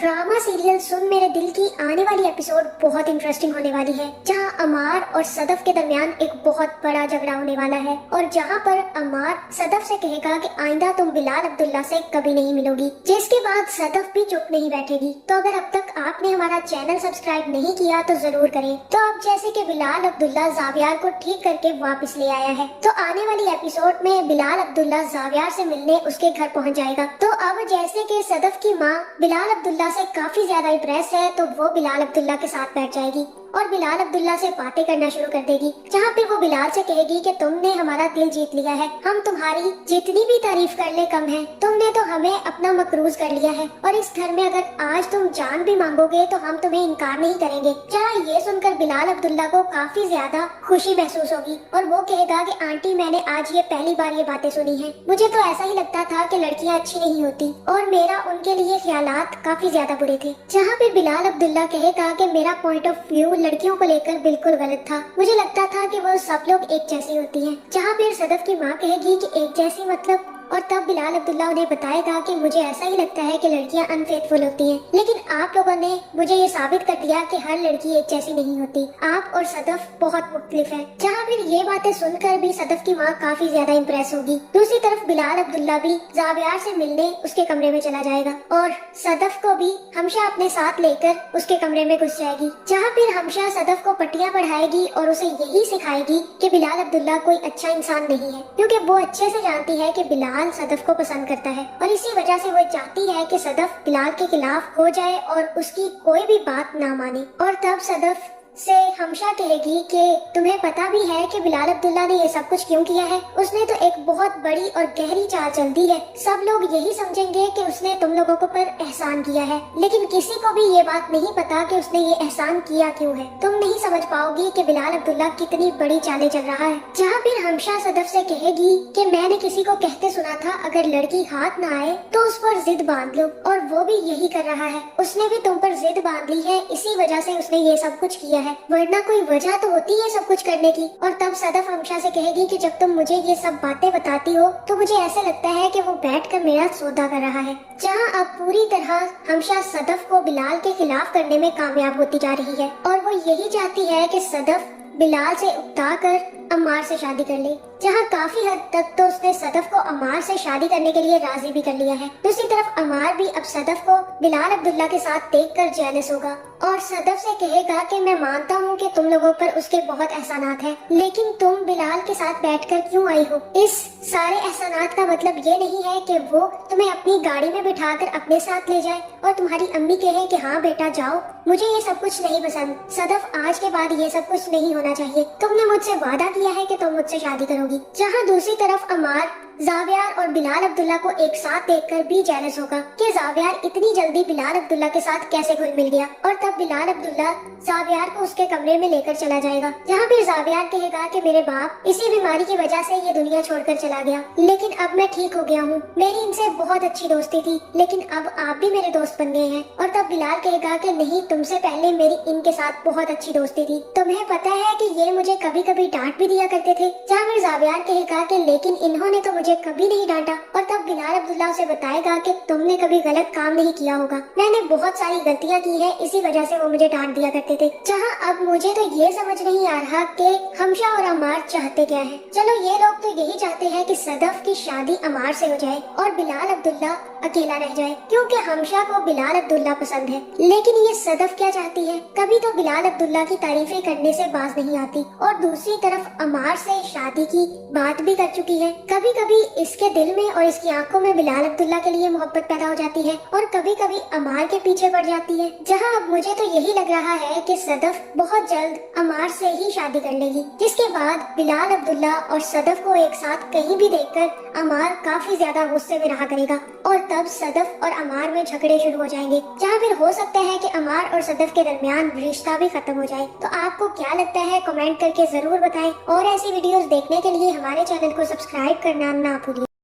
Drama serial सुन मेरे दिल की आने वाली एपिसोड बहुत इंटरेस्टिंग होने वाली है, जहां अमार और सदफ के दरमियान एक बहुत बड़ा झगड़ा होने वाला है और जहां पर अमार सदफ से कहेगा कि आइंदा तुम बिलाल अब्दुल्ला से कभी नहीं मिलोगी, जिसके बाद सदफ भी चुप नहीं बैठेगी। तो अगर अब तक आपने हमारा चैनल सब्सक्राइब नहीं किया तो जरूर करें। तो अब जैसे कि बिलाल अब्दुल्ला जावियार को ठीक करके वापस ले आया है, तो आने वाली एपिसोड में बिलाल अब्दुल्ला जावियार से मिलने उसके घर पहुंच जाएगा। तो अब जैसे कि सदफ की माँ बिलाल अब्दुल्ला से काफी ज्यादा इम्प्रेस है, तो वो बिलाल अब्दुल्ला के साथ बैठ जाएगी और बिलाल अब्दुल्ला से बातें करना शुरू कर देगी, जहाँ पे वो बिलाल से कहेगी कि तुमने हमारा दिल जीत लिया है, हम तुम्हारी जितनी भी तारीफ कर ले कम है, तुमने तो हमें अपना मकरूज कर लिया है और इस घर में अगर आज तुम जान भी मांगोगे तो हम तुम्हें इनकार नहीं करेंगे। जहाँ ये सुनकर बिलाल अब्दुल्ला को काफी ज्यादा खुशी महसूस होगी और वो कहेगा कि आंटी मैंने आज ये पहली बार ये बातें सुनी है, मुझे तो ऐसा ही लगता था कि लड़कियाँ अच्छी नहीं होती और मेरा उनके लिए ख्यालात काफी ज्यादा बुरे थे। जहाँ पे बिलाल अब्दुल्ला कहेगा कि मेरा पॉइंट ऑफ व्यू लड़कियों को लेकर बिल्कुल गलत था, मुझे लगता था कि वो सब लोग एक जैसी होती हैं। जहाँ फिर सदफ की माँ कहेगी कि एक जैसी मतलब, और तब बिलाल अब्दुल्ला उन्हें बताएगा कि मुझे ऐसा ही लगता है कि लड़कियां अनफेथफुल होती हैं, लेकिन आप लोगों ने मुझे ये साबित कर दिया कि हर लड़की एक जैसी नहीं होती, आप और सदफ बहुत मुख्तलिफ है। जहाँ फिर ये बातें सुनकर भी सदफ की माँ काफी ज्यादा इम्प्रेस होगी। दूसरी तरफ बिलाल अब्दुल्ला भी जावियार से मिलने उसके कमरे में चला जाएगा और सदफ को भी हमशा अपने साथ लेकर उसके कमरे में घुस जाएगी, जहाँ फिर हमशा सदफ को पट्टियाँ पढ़ाएगी और उसे यही सिखाएगी कि बिलाल अब्दुल्ला कोई अच्छा इंसान नहीं है, क्योंकि वो अच्छे से जानती है कि बिलाल सदफ को पसंद करता है और इसी वजह से वो चाहती है कि सदफ बिलाल के खिलाफ हो जाए और उसकी कोई भी बात ना माने। और तब सदफ से हमशा कहेगी कि तुम्हें पता भी है कि बिलाल अब्दुल्ला ने ये सब कुछ क्यों किया है, उसने तो एक बहुत बड़ी और गहरी चाल चल दी है, सब लोग यही समझेंगे कि उसने तुम लोगों को पर एहसान किया है, लेकिन किसी को भी ये बात नहीं पता कि उसने ये एहसान किया क्यों है। तुम नहीं समझ पाओगी कि बिलाल अब्दुल्ला कितनी बड़ी चालें चल रहा है। जहाँ फिर हमशा सदफ से कहेगी कि मैंने किसी को कहते सुना था अगर लड़की हाथ ना आए तो उस पर जिद बांध लो, और वो भी यही कर रहा है, उसने भी तुम पर जिद बांध ली है, इसी वजह से उसने ये सब कुछ किया है, वरना कोई वजह तो होती है सब कुछ करने की। और तब सदफ हमशा से कहेगी कि जब तुम मुझे ये सब बातें बताती हो तो मुझे ऐसा लगता है कि वो बैठकर मेरा सौदा कर रहा है। जहाँ अब पूरी तरह हमशा सदफ को बिलाल के खिलाफ करने में कामयाब होती जा रही है और वो यही चाहती है कि सदफ बिलाल से उकता कर अमार से शादी कर ले। जहाँ काफी हद तक तो उसने सदफ को अमार से शादी करने के लिए राजी भी कर लिया है। दूसरी तरफ अमार भी अब सदफ को बिलाल अब्दुल्ला के साथ देखकर जेलस होगा और सदफ से कहेगा कि मैं मानता हूँ कि तुम लोगों पर उसके बहुत एहसानात हैं, लेकिन तुम बिलाल के साथ बैठकर क्यों आई हो? इस सारे एहसानात का मतलब ये नहीं है कि वो तुम्हें अपनी गाड़ी में बिठाकर अपने साथ ले जाए और तुम्हारी अम्मी कहे कि हाँ बेटा जाओ, मुझे ये सब कुछ नहीं पसंद। सदफ आज के बाद ये सब कुछ नहीं होना चाहिए, तुमने मुझसे वादा किया है कि तुम मुझसे शादी करोगी। जहाँ दूसरी तरफ अमार जावियार और बिलाल अब्दुल्ला को एक साथ देखकर भी जेलस होगा कि जावियार इतनी जल्दी बिलाल अब्दुल्ला के साथ कैसे घुल मिल गया, और तब बिलाल अब्दुल्ला जावियार को उसके कमरे में लेकर चला जाएगा, जहाँ फिर जावियार कहेगा कि मेरे बाप इसी बीमारी की वजह से ये दुनिया छोड़कर चला गया, लेकिन अब मैं ठीक हो गया हूँ, मेरी इनसे बहुत अच्छी दोस्ती थी, लेकिन अब आप भी मेरे दोस्त बन गए हैं। और तब बिलाल कहेगा कि नहीं, तुमसे पहले मेरी इनके साथ बहुत अच्छी दोस्ती थी, तुम्हें पता है कि ये मुझे कभी कभी डांट भी दिया करते थे। जहाँ फिर जावियार कहेगा कि लेकिन इन्होंने तो मुझे कभी नहीं डांटा, और तब बिलाल अब्दुल्ला उसे बताएगा कि तुमने कभी गलत काम नहीं किया होगा, मैंने बहुत सारी गलतियां की है, इसी वजह से वो मुझे डांट दिया करते थे। जहाँ अब मुझे तो ये समझ नहीं आ रहा कि हमशा और अमार चाहते क्या है। चलो ये लोग तो यही चाहते हैं कि सदफ की शादी अमार से हो जाए और बिलाल अब्दुल्ला अकेला रह जाए, क्योंकि हमशा को बिलाल अब्दुल्ला पसंद है। लेकिन ये सदफ क्या चाहती है? कभी तो बिलाल अब्दुल्ला की तारीफें करने से बाज नहीं आती और दूसरी तरफ अमार से शादी की बात भी कर चुकी है। कभी कभी इसके दिल में और इसकी आंखों में बिलाल अब्दुल्ला के लिए मोहब्बत पैदा हो जाती है और कभी कभी अमार के पीछे पड़ जाती है। जहाँ अब मुझे तो यही लग रहा है कि सदफ बहुत जल्द अमार से ही शादी कर लेगी, जिसके बाद बिलाल अब्दुल्ला और सदफ को एक साथ कहीं भी देखकर अमार काफी ज्यादा गुस्से में रहा करेगा और तब सदफ और अमार में झगड़े शुरू हो जाएंगे, जहाँ फिर हो सकता है कि अमार और सदफ के दरमियान रिश्ता भी खत्म हो जाए। तो आपको क्या लगता है कमेंट करके जरूर बताएं और ऐसी वीडियोस देखने के लिए हमारे चैनल को सब्सक्राइब करना ना भूलिए।